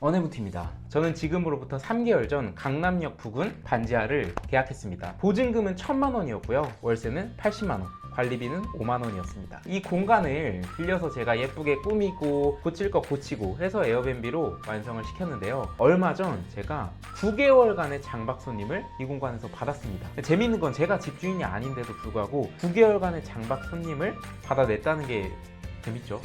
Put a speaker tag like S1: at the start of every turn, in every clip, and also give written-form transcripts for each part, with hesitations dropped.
S1: 언해부티입니다. 저는 지금으로부터 3개월 전 강남역 부근 반지하를 계약했습니다. 보증금은 1,000만 원이었고요. 월세는 80만 원. 관리비는 5만 원이었습니다. 이 공간을 빌려서 제가 예쁘게 꾸미고 고칠 거 고치고 해서 에어비앤비로 완성을 시켰는데요. 얼마 전 제가 9개월간의 장박 손님을 이 공간에서 받았습니다. 재밌는 건 제가 집주인이 아닌데도 불구하고 9개월간의 장박 손님을 받아냈다는 게 재밌죠?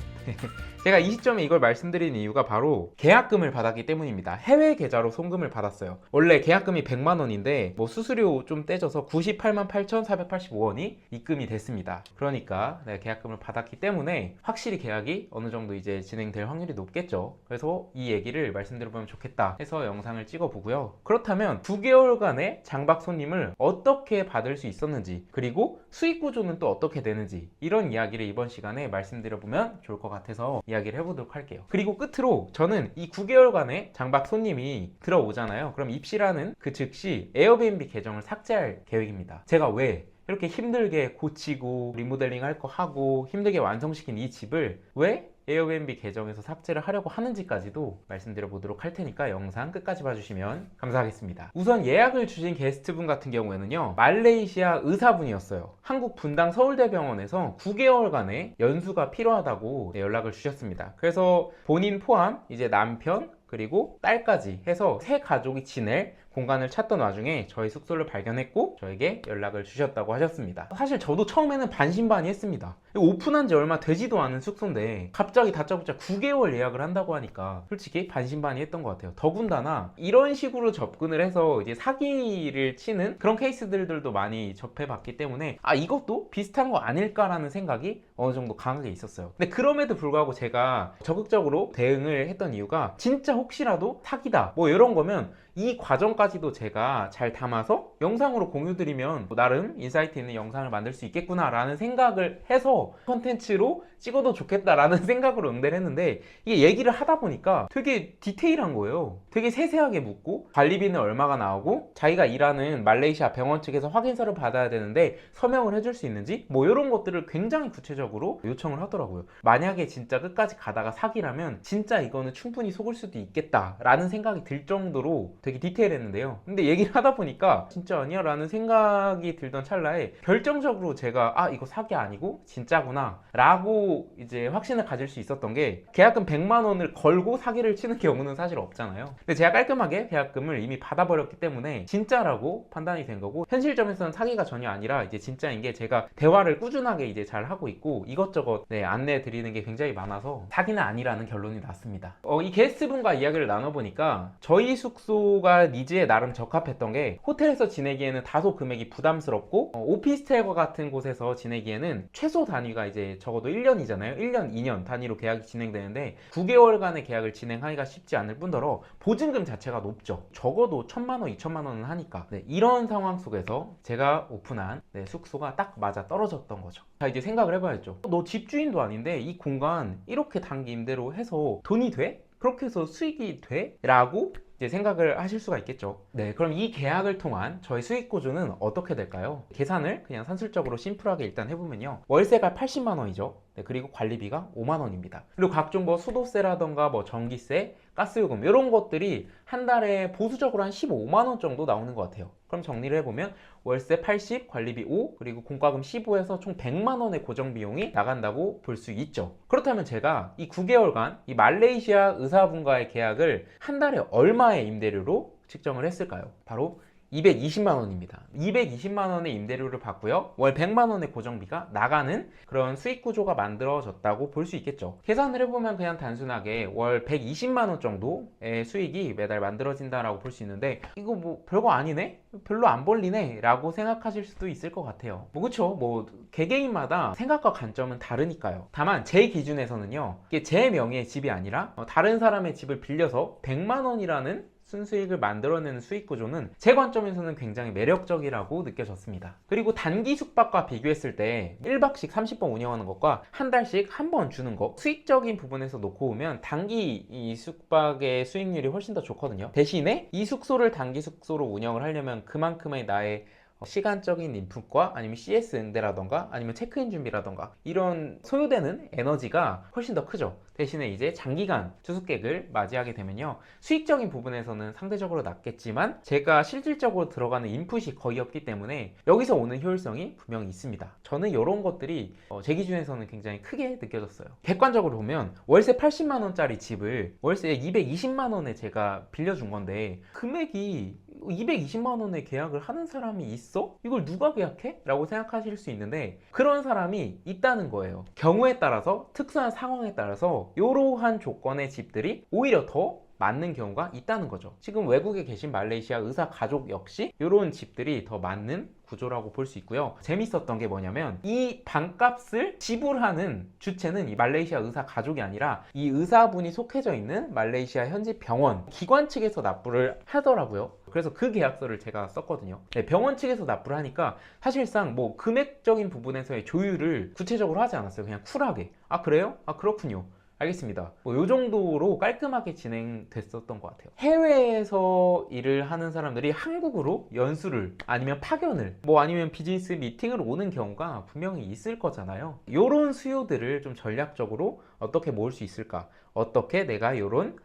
S1: 제가 이 시점에 이걸 말씀드리는 이유가 바로 계약금을 받았기 때문입니다. 해외 계좌로 송금을 받았어요. 원래 계약금이 100만 원인데 수수료 좀 떼져서 98만 8,485원이 입금이 됐습니다. 그러니까 내가 계약금을 받았기 때문에 확실히 계약이 어느 정도 이제 진행될 확률이 높겠죠. 그래서 이 얘기를 말씀드려보면 좋겠다 해서 영상을 찍어보고요. 그렇다면 9개월간의 장박 손님을 어떻게 받을 수 있었는지, 그리고 수익 구조는 또 어떻게 되는지, 이런 이야기를 이번 시간에 말씀드려보면 좋을 것 같아서 이야기를 해보도록 할게요. 그리고 끝으로 저는 이 9개월간의 장박 손님이 들어오잖아요. 그럼 입실하는 그 즉시 에어비앤비 계정을 삭제할 계획입니다. 제가 왜 이렇게 힘들게 고치고 리모델링 할 거 하고 힘들게 완성시킨 이 집을 왜 에어비앤비 계정에서 삭제를 하려고 하는지까지도 말씀드려 보도록 할 테니까 영상 끝까지 봐주시면 감사하겠습니다. 우선 예약을 주신 게스트분 같은 경우에는요, 말레이시아 의사분이었어요. 한국 분당 서울대병원에서 9개월간의 연수가 필요하다고 연락을 주셨습니다. 그래서 본인 포함 이제 남편 그리고 딸까지 해서 세 가족이 지낼 공간을 찾던 와중에 저희 숙소를 발견했고 저에게 연락을 주셨다고 하셨습니다. 사실 저도 처음에는 반신반의했습니다. 오픈한 지 얼마 되지도 않은 숙소인데 갑자기 다짜고짜 9개월 예약을 한다고 하니까 솔직히 반신반의했던 것 같아요. 더군다나 이런 식으로 접근을 해서 이제 사기를 치는 그런 케이스들도 많이 접해봤기 때문에 이것도 비슷한 거 아닐까라는 생각이 어느 정도 강하게 있었어요. 근데 그럼에도 불구하고 제가 적극적으로 대응을 했던 이유가 진짜 혹시라도 사기다 이런 거면 이 과정까지도 제가 잘 담아서 영상으로 공유드리면 나름 인사이트 있는 영상을 만들 수 있겠구나 라는 생각을 해서 컨텐츠로 찍어도 좋겠다라는 생각으로 응대를 했는데, 이게 얘기를 하다 보니까 되게 디테일한 거예요. 되게 세세하게 묻고 관리비는 얼마가 나오고 자기가 일하는 말레이시아 병원 측에서 확인서를 받아야 되는데 서명을 해줄 수 있는지 이런 것들을 굉장히 구체적으로 요청을 하더라고요. 만약에 진짜 끝까지 가다가 사기라면 진짜 이거는 충분히 속을 수도 있겠다라는 생각이 들 정도로 되게 디테일했는데요. 근데 얘기를 하다 보니까 진짜 아니야 라는 생각이 들던 찰나에 결정적으로 제가 이거 사기 아니고 진짜구나 라고 이제 확신을 가질 수 있었던 게, 계약금 100만 원을 걸고 사기를 치는 경우는 사실 없잖아요. 근데 제가 깔끔하게 계약금을 이미 받아버렸기 때문에 진짜라고 판단이 된 거고, 현실점에서는 사기가 전혀 아니라 이제 진짜인 게, 제가 대화를 꾸준하게 이제 잘 하고 있고 이것저것 안내 드리는 게 굉장히 많아서 사기는 아니라는 결론이 났습니다. 이 게스트분과 이야기를 나눠보니까 저희 숙소가 니즈에 나름 적합했던 게, 호텔에서 지내기에는 다소 금액이 부담스럽고 오피스텔과 같은 곳에서 지내기에는 최소 단위가 이제 적어도 1년이잖아요. 1년, 2년 단위로 계약이 진행되는데 9개월간의 계약을 진행하기가 쉽지 않을 뿐더러 보증금 자체가 높죠. 적어도 1,000만 원, 2,000만 원은 하니까. 이런 상황 속에서 제가 오픈한 숙소가 딱 맞아 떨어졌던 거죠. 자, 이제 생각을 해봐야죠. 너 집주인도 아닌데 이 공간 이렇게 단기 임대로 해서 돈이 돼? 그렇게 해서 수익이 돼? 라고 이제 생각을 하실 수가 있겠죠. 그럼 이 계약을 통한 저희 수익 구조는 어떻게 될까요? 계산을 그냥 산술적으로 심플하게 일단 해보면요, 월세가 80만 원이죠. 그리고 관리비가 5만 원입니다. 그리고 각종 수도세라던가 전기세, 가스요금 이런 것들이 한 달에 보수적으로 한 15만 원 정도 나오는 것 같아요. 그럼 정리를 해보면 월세 80, 관리비 5, 그리고 공과금 15에서 총 100만 원의 고정 비용이 나간다고 볼 수 있죠. 그렇다면 제가 이 9개월간 이 말레이시아 의사분과의 계약을 한 달에 얼마의 임대료로 측정을 했을까요? 바로 220만 원입니다. 220만 원의 임대료를 받고요, 월 100만 원의 고정비가 나가는 그런 수익 구조가 만들어졌다고 볼 수 있겠죠. 계산을 해보면 그냥 단순하게 월 120만 원 정도의 수익이 매달 만들어진다라고 볼 수 있는데, 이거 별거 아니네? 별로 안 벌리네? 라고 생각하실 수도 있을 것 같아요. 그쵸? 개개인마다 생각과 관점은 다르니까요. 다만 제 기준에서는요, 이게 제 명의의 집이 아니라 다른 사람의 집을 빌려서 100만 원이라는 순수익을 만들어내는 수익 구조는 제 관점에서는 굉장히 매력적이라고 느껴졌습니다. 그리고 단기 숙박과 비교했을 때 1박씩 30번 운영하는 것과 한 달씩 한 번 주는 것, 수익적인 부분에서 놓고 보면 단기 이 숙박의 수익률이 훨씬 더 좋거든요. 대신에 이 숙소를 단기 숙소로 운영을 하려면 그만큼의 나의 시간적인 인풋과 아니면 CS 응대라던가 아니면 체크인 준비라던가 이런 소요되는 에너지가 훨씬 더 크죠. 대신에 이제 장기간 투숙객을 맞이하게 되면요, 수익적인 부분에서는 상대적으로 낮겠지만 제가 실질적으로 들어가는 인풋이 거의 없기 때문에 여기서 오는 효율성이 분명히 있습니다. 저는 이런 것들이 제 기준에서는 굉장히 크게 느껴졌어요. 객관적으로 보면 월세 80만 원짜리 집을 월세 220만 원에 제가 빌려준 건데 금액이 220만 원에 계약을 하는 사람이 있어? 이걸 누가 계약해? 라고 생각하실 수 있는데 그런 사람이 있다는 거예요. 경우에 따라서, 특수한 상황에 따라서 이러한 조건의 집들이 오히려 더 맞는 경우가 있다는 거죠. 지금 외국에 계신 말레이시아 의사 가족 역시 이런 집들이 더 맞는 구조라고 볼 수 있고요. 재밌었던 게 뭐냐면 이 방값을 지불하는 주체는 이 말레이시아 의사 가족이 아니라 이 의사분이 속해져 있는 말레이시아 현지 병원 기관 측에서 납부를 하더라고요. 그래서 그 계약서를 제가 썼거든요. 네, 병원 측에서 납부를 하니까 사실상 뭐 금액적인 부분에서의 조율을 구체적으로 하지 않았어요. 그냥 쿨하게 아 그래요? 아 그렇군요. 알겠습니다. 뭐 요 정도로 깔끔하게 진행됐었던 것 같아요. 해외에서 일을 하는 사람들이 한국으로 연수를 아니면 파견을 뭐 아니면 비즈니스 미팅을 오는 경우가 분명히 있을 거잖아요. 요런 수요들을 좀 전략적으로 어떻게 모을 수 있을까? 어떻게 내가 요런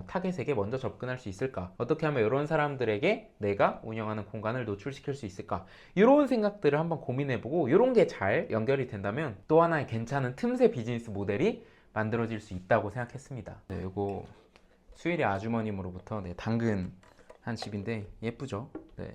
S1: 타겟에게 먼저 접근할 수 있을까? 어떻게 하면 이런 사람들에게 내가 운영하는 공간을 노출시킬 수 있을까? 이런 생각들을 한번 고민해보고 이런 게 잘 연결이 된다면 또 하나의 괜찮은 틈새 비즈니스 모델이 만들어질 수 있다고 생각했습니다. 네, 이거 수일이 아주머님으로부터 당근 한 집인데 예쁘죠? 네.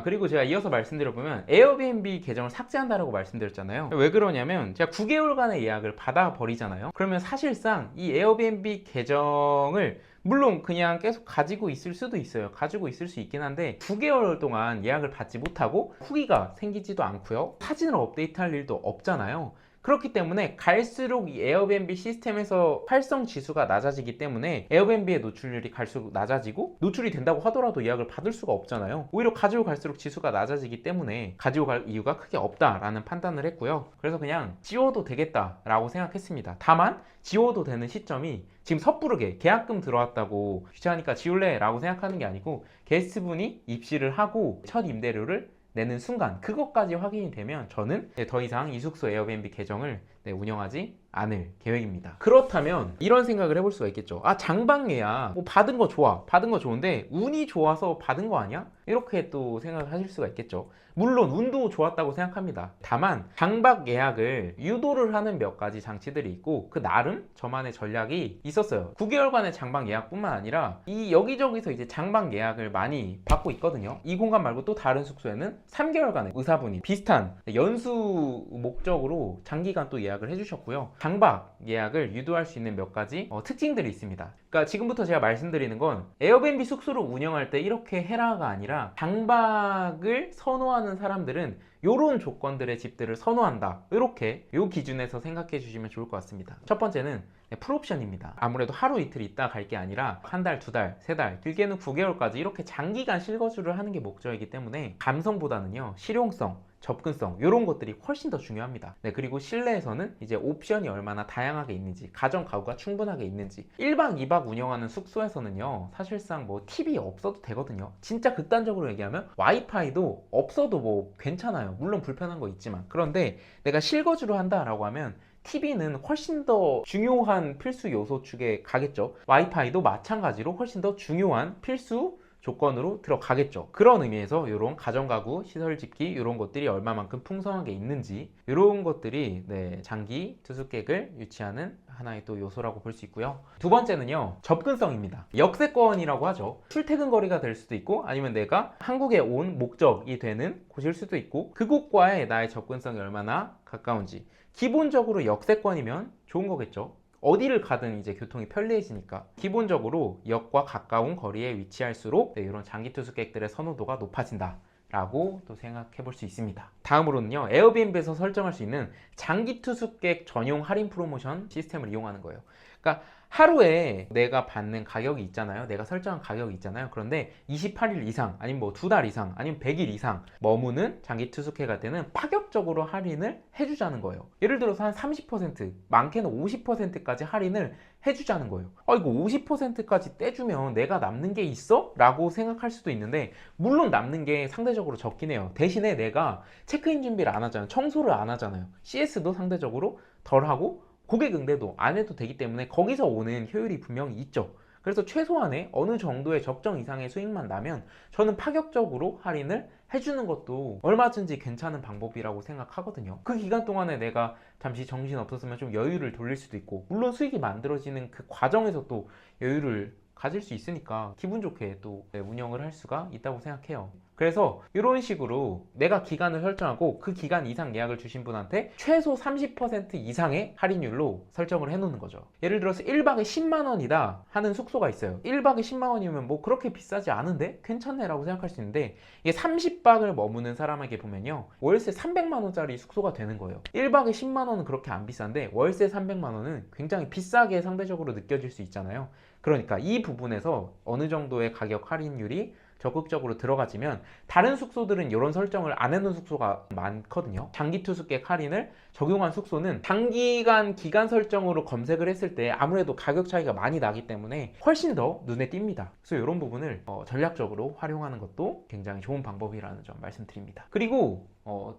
S1: 그리고 제가 이어서 말씀드려보면 에어비앤비 계정을 삭제한다라고 말씀드렸잖아요. 왜 그러냐면 제가 9개월간의 예약을 받아버리잖아요. 그러면 사실상 이 에어비앤비 계정을 물론 그냥 계속 가지고 있을 수도 있어요. 가지고 있을 수 있긴 한데 9개월 동안 예약을 받지 못하고 후기가 생기지도 않고요. 사진을 업데이트할 일도 없잖아요. 그렇기 때문에 갈수록 이 에어비앤비 시스템에서 활성 지수가 낮아지기 때문에 에어비앤비의 노출률이 갈수록 낮아지고 노출이 된다고 하더라도 예약을 받을 수가 없잖아요. 오히려 가지고 갈수록 지수가 낮아지기 때문에 가지고 갈 이유가 크게 없다라는 판단을 했고요. 그래서 그냥 지워도 되겠다라고 생각했습니다. 다만 지워도 되는 시점이 지금 섣부르게 계약금 들어왔다고 귀찮으니까 지울래 라고 생각하는 게 아니고 게스트분이 입시를 하고 첫 임대료를 내는 순간 그것까지 확인이 되면 저는 더 이상 이 숙소 에어비앤비 계정을 운영하지 않을 계획입니다. 그렇다면 이런 생각을 해볼 수가 있겠죠. 장방 예약 뭐 받은 거 좋아, 받은 거 좋은데 운이 좋아서 받은 거 아니야? 이렇게 또 생각을 하실 수가 있겠죠. 물론 운도 좋았다고 생각합니다. 다만 장박 예약을 유도를 하는 몇 가지 장치들이 있고 그 나름 저만의 전략이 있었어요. 9개월간의 장박 예약뿐만 아니라 이 여기저기서 이제 장박 예약을 많이 받고 있거든요. 이 공간 말고 또 다른 숙소에는 3개월간의 의사분이 비슷한 연수 목적으로 장기간 또 예약을 해주셨고요. 장박 예약을 유도할 수 있는 몇 가지 특징들이 있습니다. 그러니까 지금부터 제가 말씀드리는 건 에어비앤비 숙소를 운영할 때 이렇게 해라가 아니라 장박을 선호하는 사람들은 이런 조건들의 집들을 선호한다. 이렇게 이 기준에서 생각해 주시면 좋을 것 같습니다. 첫 번째는 풀옵션입니다. 아무래도 하루 이틀 있다 갈 게 아니라 한 달, 두 달, 세 달, 길게는 9개월까지 이렇게 장기간 실거주를 하는 게 목적이기 때문에 감성보다는요 실용성, 접근성 이런 것들이 훨씬 더 중요합니다. 그리고 실내에서는 이제 옵션이 얼마나 다양하게 있는지, 가정 가구가 충분하게 있는지. 1박 2박 운영하는 숙소에서는요 사실상 뭐 TV 없어도 되거든요. 진짜 극단적으로 얘기하면 와이파이도 없어도 뭐 괜찮아요. 물론 불편한 거 있지만. 그런데 내가 실거주를 한다라고 하면 TV는 훨씬 더 중요한 필수 요소 축에 가겠죠. 와이파이도 마찬가지로 훨씬 더 중요한 필수 조건으로 들어가겠죠. 그런 의미에서 이런 가정가구, 시설짓기 이런 것들이 얼마만큼 풍성하게 있는지 이런 것들이 장기 투숙객을 유치하는 하나의 또 요소라고 볼 수 있고요. 두 번째는요 접근성입니다. 역세권이라고 하죠. 출퇴근 거리가 될 수도 있고 아니면 내가 한국에 온 목적이 되는 곳일 수도 있고 그곳과의 나의 접근성이 얼마나 가까운지. 기본적으로 역세권이면 좋은 거겠죠. 어디를 가든 이제 교통이 편리해지니까 기본적으로 역과 가까운 거리에 위치할수록 이런 장기 투숙객들의 선호도가 높아진다 라고 또 생각해 볼 수 있습니다. 다음으로는요 에어비앤비에서 설정할 수 있는 장기 투숙객 전용 할인 프로모션 시스템을 이용하는 거예요. 그러니까 하루에 내가 받는 가격이 있잖아요. 내가 설정한 가격이 있잖아요. 그런데 28일 이상 아니면 뭐 2달 이상 아니면 100일 이상 머무는 장기 투숙회가 때는 파격적으로 할인을 해주자는 거예요. 예를 들어서 한 30% 많게는 50%까지 할인을 해주자는 거예요. 이거 50%까지 떼주면 내가 남는 게 있어? 라고 생각할 수도 있는데, 물론 남는 게 상대적으로 적긴 해요. 대신에 내가 체크인 준비를 안 하잖아요. 청소를 안 하잖아요. CS도 상대적으로 덜 하고 고객 응대도 안 해도 되기 때문에 거기서 오는 효율이 분명히 있죠. 그래서 최소한의 어느 정도의 적정 이상의 수익만 나면 저는 파격적으로 할인을 해주는 것도 얼마든지 괜찮은 방법이라고 생각하거든요. 그 기간 동안에 내가 잠시 정신 없었으면 좀 여유를 돌릴 수도 있고, 물론 수익이 만들어지는 그 과정에서 또 여유를 가질 수 있으니까 기분 좋게 또 운영을 할 수가 있다고 생각해요. 그래서 이런 식으로 내가 기간을 설정하고 그 기간 이상 예약을 주신 분한테 최소 30% 이상의 할인율로 설정을 해놓는 거죠. 예를 들어서 1박에 10만 원이다 하는 숙소가 있어요. 1박에 10만 원이면 뭐 그렇게 비싸지 않은데? 괜찮네 라고 생각할 수 있는데, 이게 30박을 머무는 사람에게 보면요, 월세 300만 원짜리 숙소가 되는 거예요. 1박에 10만 원은 그렇게 안 비싼데 월세 300만 원은 굉장히 비싸게 상대적으로 느껴질 수 있잖아요. 그러니까 이 부분에서 어느 정도의 가격 할인율이 적극적으로 들어가지면, 다른 숙소들은 이런 설정을 안 해놓은 숙소가 많거든요. 장기 투숙객 할인을 적용한 숙소는 단기간 기간 설정으로 검색을 했을 때 아무래도 가격 차이가 많이 나기 때문에 훨씬 더 눈에 띕니다. 그래서 이런 부분을 전략적으로 활용하는 것도 굉장히 좋은 방법이라는 점 말씀드립니다. 그리고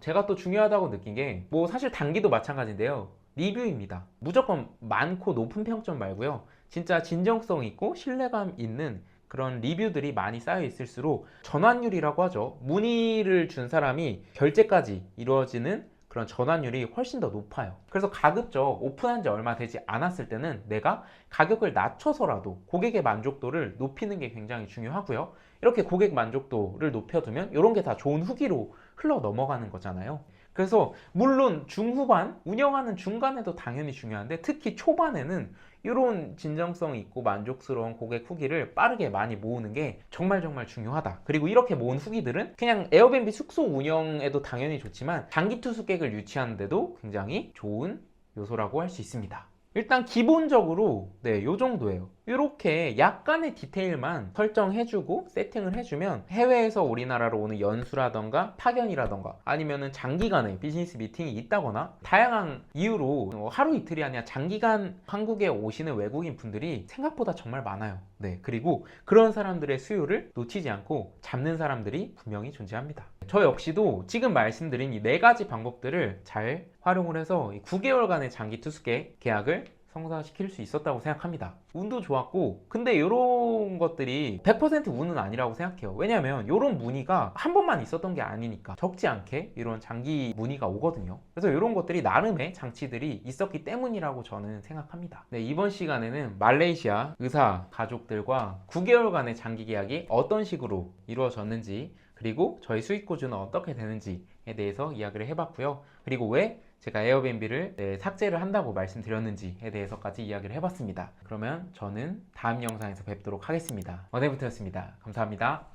S1: 제가 또 중요하다고 느낀 게, 뭐 사실 단기도 마찬가지인데요, 리뷰입니다. 무조건 많고 높은 평점 말고요, 진짜 진정성 있고 신뢰감 있는 그런 리뷰들이 많이 쌓여 있을수록 전환율이라고 하죠. 문의를 준 사람이 결제까지 이루어지는 그런 전환율이 훨씬 더 높아요. 그래서 가급적 오픈한 지 얼마 되지 않았을 때는 내가 가격을 낮춰서라도 고객의 만족도를 높이는 게 굉장히 중요하고요. 이렇게 고객 만족도를 높여두면 이런 게 다 좋은 후기로 흘러 넘어가는 거잖아요. 그래서 물론 중후반, 운영하는 중간에도 당연히 중요한데, 특히 초반에는 이런 진정성 있고 만족스러운 고객 후기를 빠르게 많이 모으는 게 정말 중요하다. 그리고 이렇게 모은 후기들은 그냥 에어비앤비 숙소 운영에도 당연히 좋지만 장기 투숙객을 유치하는 데도 굉장히 좋은 요소라고 할 수 있습니다. 일단 기본적으로 요 정도예요. 이렇게 약간의 디테일만 설정해주고 세팅을 해주면 해외에서 우리나라로 오는 연수라던가 파견이라던가 아니면은 장기간의 비즈니스 미팅이 있다거나 다양한 이유로 하루 이틀이 아니라 장기간 한국에 오시는 외국인 분들이 생각보다 정말 많아요. 그리고 그런 사람들의 수요를 놓치지 않고 잡는 사람들이 분명히 존재합니다. 저 역시도 지금 말씀드린 이 4가지 방법들을 잘 활용을 해서 9개월간의 장기 투숙객 계약을 성사시킬 수 있었다고 생각합니다. 운도 좋았고, 근데 이런 것들이 100% 운은 아니라고 생각해요. 왜냐면 이런 문의가 한 번만 있었던 게 아니니까 적지 않게 이런 장기 문의가 오거든요. 그래서 이런 것들이 나름의 장치들이 있었기 때문이라고 저는 생각합니다. 이번 시간에는 말레이시아 의사 가족들과 9개월간의 장기 계약이 어떤 식으로 이루어졌는지, 그리고 저희 수익 구조는 어떻게 되는지에 대해서 이야기를 해봤고요. 그리고 왜 제가 에어비앤비를 삭제를 한다고 말씀드렸는지에 대해서까지 이야기를 해봤습니다. 그러면 저는 다음 영상에서 뵙도록 하겠습니다. 원해부터였습니다. 감사합니다.